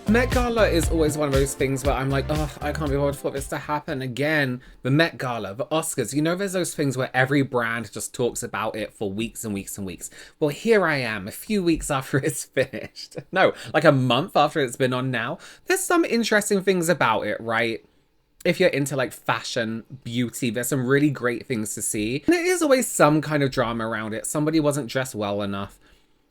Met Gala is always one of those things where I'm like, oh, I can't be bothered for this to happen again. The Met Gala, the Oscars, you know, there's those things where every brand just talks about it for weeks and weeks and weeks. Well, here I am, a few weeks after it's finished. No, like a month after it's been on now. There's some interesting things about it, right? If you're into like fashion, beauty, there's some really great things to see. And there is always some kind of drama around it. Somebody wasn't dressed well enough.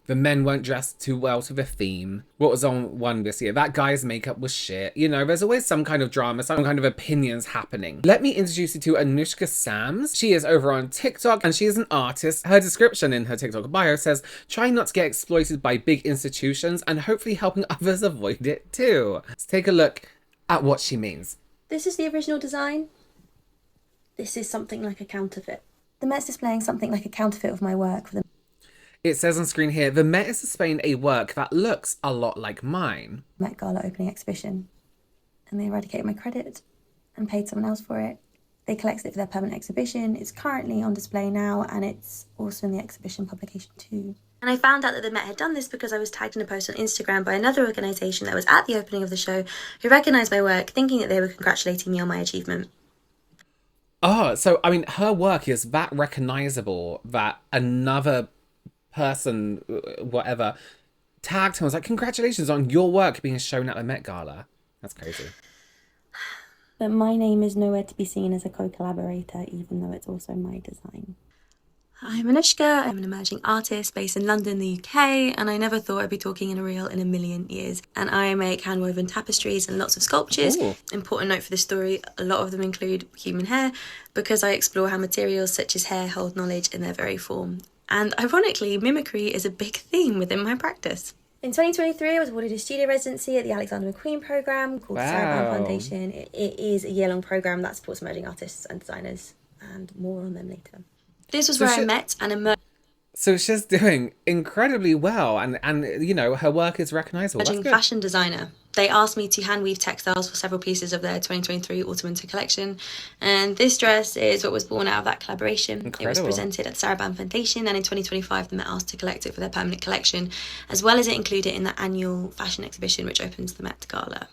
The men weren't dressed too well to the theme. What was on one this year? That guy's makeup was shit. You know, there's always some kind of drama, some kind of opinions happening. Let me introduce you to Anushka Sams. She is over on TikTok and she is an artist. Her description in her TikTok bio says, trying not to get exploited by big institutions and hopefully helping others avoid it too. Let's take a look at what she means. This is the original design. This is something like a counterfeit. The Met's displaying something like a counterfeit of my work for the It says on screen here, the Met is displaying a work that looks a lot like mine. Met Gala opening exhibition. And they eradicated my credit and paid someone else for it. They collected it for their permanent exhibition. It's currently on display now and it's also in the exhibition publication too. And I found out that the Met had done this because I was tagged in a post on Instagram by another organisation that was at the opening of the show who recognised my work, thinking that they were congratulating me on my achievement. Oh, so, I mean, her work is that recognisable that another person, whatever, tagged him, was like, congratulations on your work being shown at the Met Gala. That's crazy. But my name is nowhere to be seen as a co-collaborator, even though it's also my design. I'm Anushka, I'm an emerging artist based in London, the UK, and I never thought I'd be talking in a reel in a million years. And I make hand-woven tapestries and lots of sculptures. Ooh. Important note for this story, a lot of them include human hair, because I explore how materials such as hair hold knowledge in their very form. And ironically, mimicry is a big theme within my practice. In 2023, I was awarded a studio residency at the Alexander McQueen programme called the Sarah Brown Foundation. It is a year-long programme that supports emerging artists and designers, and more on them later. This was where I met and emerged. So she's doing incredibly well, and you know, her work is recognisable. That's good. Fashion designer. They asked me to hand weave textiles for several pieces of their 2023 autumn-winter collection, and this dress is what was born out of that collaboration. Incredible. It was presented at the Sarah Brown Foundation, and in 2025 the Met asked to collect it for their permanent collection, as well as it included in the annual fashion exhibition which opens the Met Gala.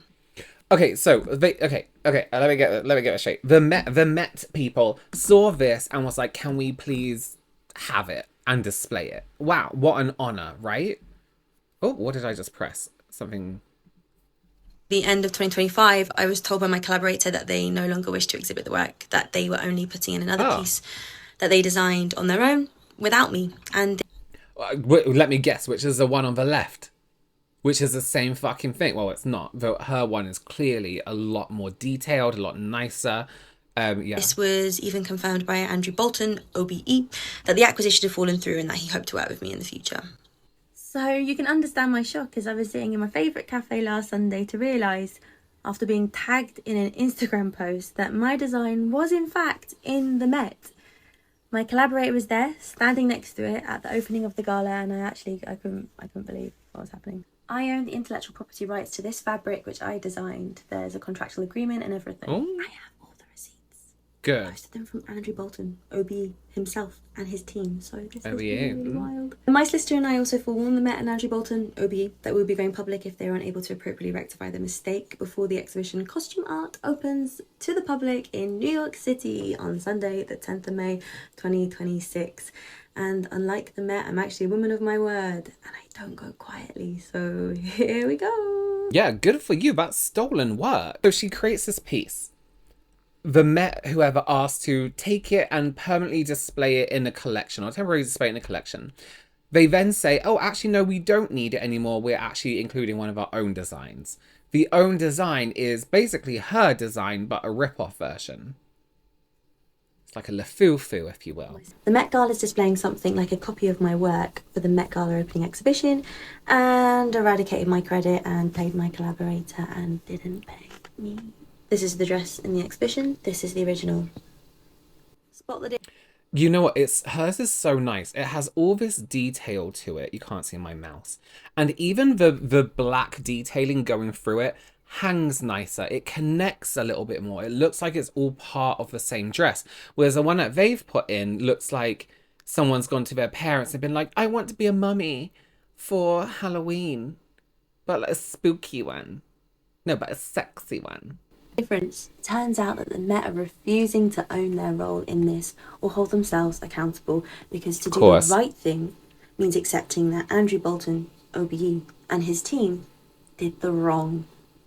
Okay, so let me get it straight. The Met people saw this and was like, can we please have it and display it? Wow, what an honor, right? Oh, what did I just press? Something. The end of 2025, I was told by my collaborator that they no longer wished to exhibit the work, that they were only putting in another piece that they designed on their own without me. And let me guess, which is the one on the left? Which is the same fucking thing. Well, it's not. Though her one is clearly a lot more detailed, a lot nicer. Yeah. This was even confirmed by Andrew Bolton, OBE, that the acquisition had fallen through and that he hoped to work with me in the future. So you can understand my shock as I was sitting in my favourite cafe last Sunday to realise, after being tagged in an Instagram post, that my design was in fact in the Met. My collaborator was there, standing next to it at the opening of the gala, and I couldn't believe what was happening. I own the intellectual property rights to this fabric, which I designed. There's a contractual agreement and everything. Oh. I have all the receipts. Good. I posted them from Andrew Bolton, OB himself and his team. So this is OBE. really wild. My solicitor and I also forewarned the Met and Andrew Bolton, OB, that we'll be going public if they are unable to appropriately rectify the mistake before the exhibition Costume Art opens to the public in New York City on Sunday, the 10th of May, 2026. And unlike the Met, I'm actually a woman of my word, and I don't go quietly, so here we go. Yeah, good for you. That's stolen work. So she creates this piece. The Met, whoever, asked to take it and permanently display it in a collection, or temporarily display it in a collection. They then say, oh, actually, no, we don't need it anymore. We're actually including one of our own designs. The own design is basically her design, but a rip-off version. Like a lefufu, if you will. The Met Gala is displaying something like a copy of my work for the Met Gala opening exhibition, and eradicated my credit and paid my collaborator and didn't pay me. This is the dress in the exhibition. This is the original. Spot the You know what? Hers is so nice. It has all this detail to it. You can't see my mouse. And even the black detailing going through it hangs nicer. It connects a little bit more. It looks like it's all part of the same dress. Whereas the one that they've put in looks like someone's gone to their parents and been like, I want to be a mummy for Halloween, but like a spooky one. No, but a sexy one. Difference. Turns out that the Met are refusing to own their role in this or hold themselves accountable, because to Of do the course. right thing means accepting that Andrew Bolton, OBE, and his team did the wrong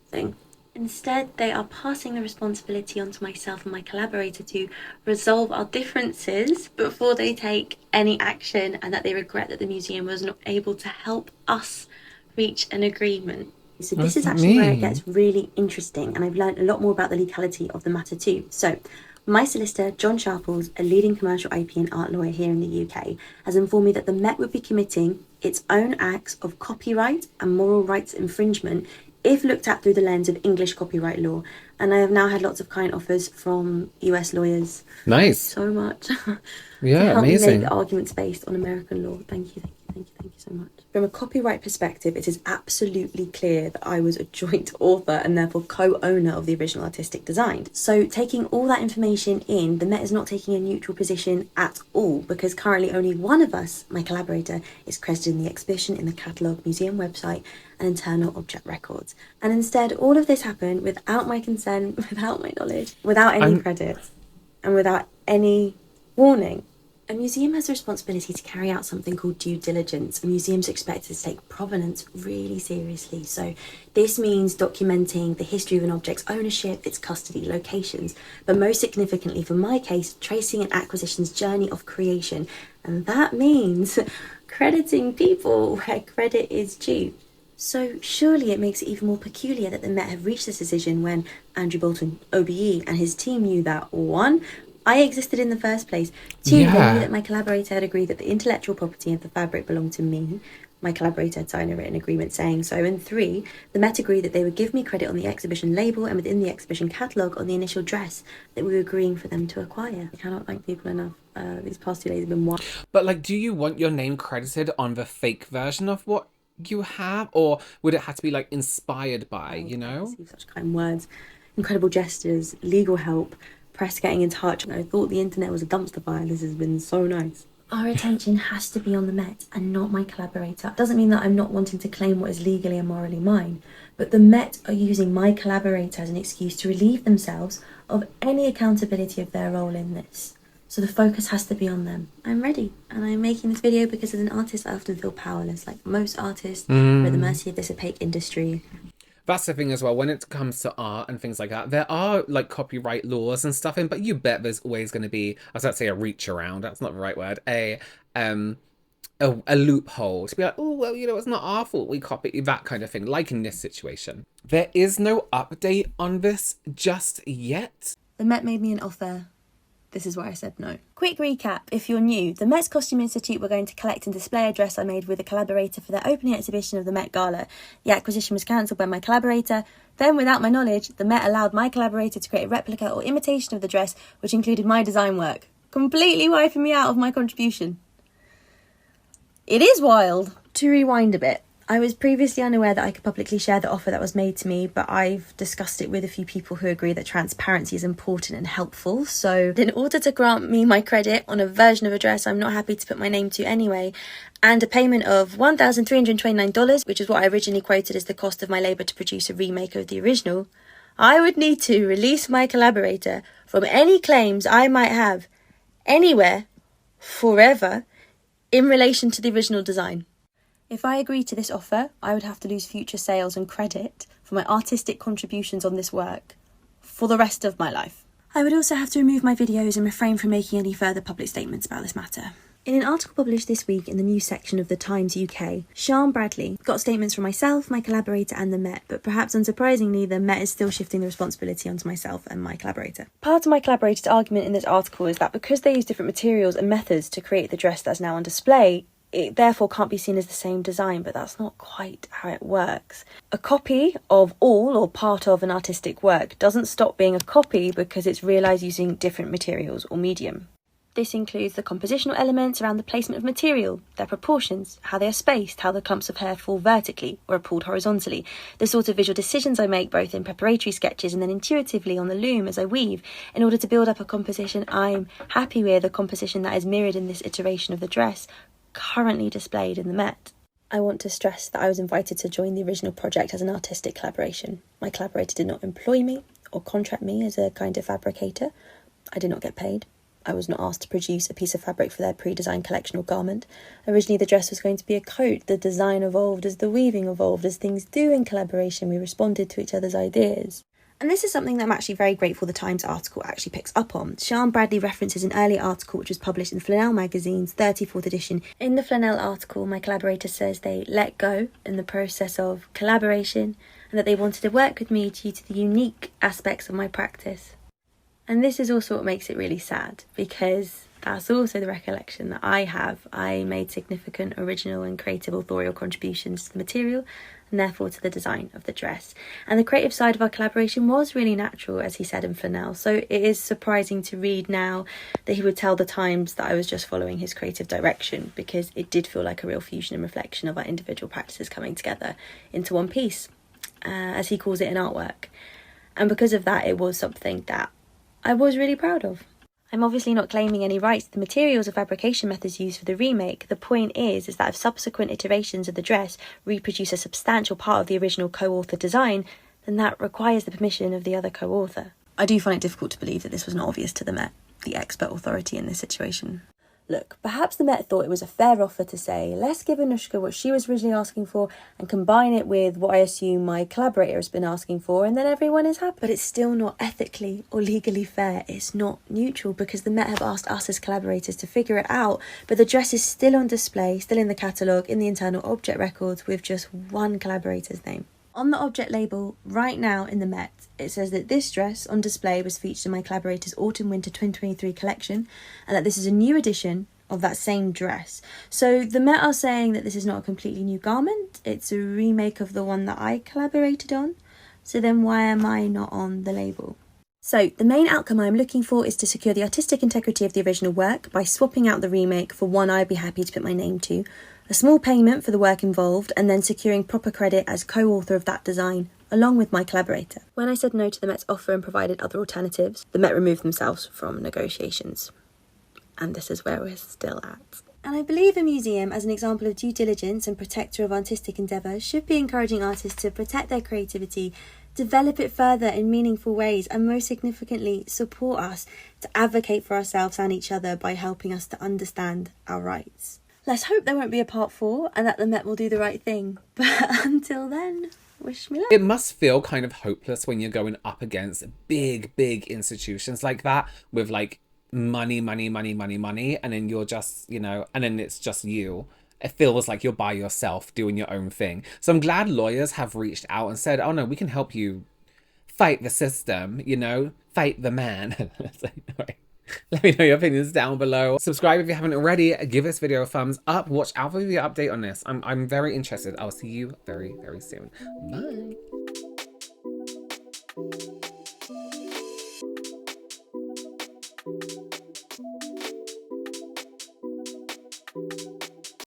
thing. Instead, they are passing the responsibility onto myself and my collaborator to resolve our differences before they take any action, and that they regret that the museum was not able to help us reach an agreement. So What this does is that actually where it mean? gets really interesting, and I've learned a lot more about the legality of the matter too. So my solicitor, John Sharples, a leading commercial IP and art lawyer here in the UK, has informed me that the Met would be committing its own acts of copyright and moral rights infringement if looked at through the lens of English copyright law. And I have now had lots of client offers from US lawyers. Nice. So much. To Yeah, help me make amazing. arguments based on American law. Thank you so much. From a copyright perspective, it is absolutely clear that I was a joint author and therefore co-owner of the original artistic design. So taking all that information in, the Met is not taking a neutral position at all, because currently only one of us, my collaborator, is credited in the exhibition, in the catalogue, museum website and internal object records. And instead, all of this happened without my consent, without my knowledge, without any I'm credit, and without any warning. A museum has a responsibility to carry out something called due diligence. A museum's expected to take provenance really seriously. So this means documenting the history of an object's ownership, its custody, locations, but most significantly for my case, tracing an acquisition's journey of creation. And that means crediting people where credit is due. So surely it makes it even more peculiar that the Met have reached this decision when Andrew Bolton, OBE, and his team knew that, 1, I existed in the first place. 2, they knew yeah. that my collaborator had agreed that the intellectual property of the fabric belonged to me. My collaborator had signed a written agreement saying so. And 3, the Met agreed that they would give me credit on the exhibition label and within the exhibition catalogue on the initial dress that we were agreeing for them to acquire. I cannot thank people enough. These past 2 days have been wild. But like, do you want your name credited on the fake version of what you have, or would it have to be like inspired by, you know? Receive such kind words, incredible gestures, legal help, press getting in touch. I thought the internet was a dumpster fire. This has been so nice. Our attention has to be on the Met and not my collaborator. Doesn't mean that I'm not wanting to claim what is legally and morally mine, but the Met are using my collaborator as an excuse to relieve themselves of any accountability of their role in this. So the focus has to be on them. I'm ready, and I'm making this video because as an artist I often feel powerless. Like most artists, we're at the mercy of this opaque industry. That's the thing as well, when it comes to art and things like that, there are like copyright laws and stuff in, but you bet there's always going to be, I was about to say a reach around, that's not the right word, a loophole to be like, oh, well, you know, it's not our fault we copy, that kind of thing, like in this situation. There is no update on this just yet. The Met made me an offer. This is why I said no. Quick recap, if you're new, the Met's Costume Institute were going to collect and display a dress I made with a collaborator for their opening exhibition of the Met Gala. The acquisition was cancelled by my collaborator. Then, without my knowledge, the Met allowed my collaborator to create a replica or imitation of the dress, which included my design work, completely wiping me out of my contribution. It is wild. To rewind a bit, I was previously unaware that I could publicly share the offer that was made to me, but I've discussed it with a few people who agree that transparency is important and helpful. So in order to grant me my credit on a version of a dress I'm not happy to put my name to anyway, and a payment of $1,329, which is what I originally quoted as the cost of my labour to produce a remake of the original, I would need to release my collaborator from any claims I might have anywhere, forever, in relation to the original design. If I agreed to this offer, I would have to lose future sales and credit for my artistic contributions on this work for the rest of my life. I would also have to remove my videos and refrain from making any further public statements about this matter. In an article published this week in the news section of The Times UK, Sian Bradley got statements from myself, my collaborator and the Met, but perhaps unsurprisingly, the Met is still shifting the responsibility onto myself and my collaborator. Part of my collaborator's argument in this article is that because they use different materials and methods to create the dress that's now on display, it therefore can't be seen as the same design, but that's not quite how it works. A copy of all or part of an artistic work doesn't stop being a copy because it's realised using different materials or medium. This includes the compositional elements around the placement of material, their proportions, how they are spaced, how the clumps of hair fall vertically or are pulled horizontally, the sort of visual decisions I make both in preparatory sketches and then intuitively on the loom as I weave in order to build up a composition I'm happy with, a composition that is mirrored in this iteration of the dress currently displayed in the Met. I want to stress that I was invited to join the original project as an artistic collaboration. My collaborator did not employ me or contract me as a kind of fabricator. I did not get paid. I was not asked to produce a piece of fabric for their pre-designed collection or garment. Originally, the dress was going to be a coat. The design evolved as the weaving evolved. As things do in collaboration, we responded to each other's ideas. And this is something that I'm actually very grateful the Times article actually picks up on. Sian Bradley references an earlier article which was published in Flanell magazine's 34th edition. In the Flanell article, my collaborator says they let go in the process of collaboration and that they wanted to work with me due to the unique aspects of my practice. And this is also what makes it really sad, because that's also the recollection that I have. I made significant original and creative authorial contributions to the material and therefore to the design of the dress. And the creative side of our collaboration was really natural, as he said in Flanell. So it is surprising to read now that he would tell the Times that I was just following his creative direction, because it did feel like a real fusion and reflection of our individual practices coming together into one piece, as he calls it in artwork. And because of that, it was something that I was really proud of. I'm obviously not claiming any rights to the materials or fabrication methods used for the remake. The point is that if subsequent iterations of the dress reproduce a substantial part of the original co-author design, then that requires the permission of the other co-author. I do find it difficult to believe that this was not obvious to the Met, the expert authority in this situation. Look, perhaps the Met thought it was a fair offer to say, let's give Anushka what she was originally asking for and combine it with what I assume my collaborator has been asking for, and then everyone is happy. But it's still not ethically or legally fair. It's not neutral, because the Met have asked us as collaborators to figure it out, but the dress is still on display, still in the catalogue, in the internal object records, with just one collaborator's name. On the object label, right now in the Met, it says that this dress on display was featured in my collaborator's Autumn-Winter 2023 collection, and that this is a new edition of that same dress. So the Met are saying that this is not a completely new garment, it's a remake of the one that I collaborated on. So then why am I not on the label? So the main outcome I'm looking for is to secure the artistic integrity of the original work by swapping out the remake for one I'd be happy to put my name to, a small payment for the work involved, and then securing proper credit as co-author of that design, along with my collaborator. When I said no to the Met's offer and provided other alternatives, the Met removed themselves from negotiations. And this is where we're still at. And I believe a museum, as an example of due diligence and protector of artistic endeavour, should be encouraging artists to protect their creativity, develop it further in meaningful ways, and most significantly, support us to advocate for ourselves and each other by helping us to understand our rights. Let's hope there won't be a part 4 and that the Met will do the right thing. But until then, wish me luck. It must feel kind of hopeless when you're going up against big institutions like that with like money, and then you're just, you know, and then it's just you. It feels like you're by yourself doing your own thing. So I'm glad lawyers have reached out and said, oh no, we can help you fight the system, you know, fight the man. So, anyway, let me know your opinions down below. Subscribe if you haven't already. Give this video a thumbs up. Watch out for the update on this. I'm very interested. I'll see you very soon. Bye.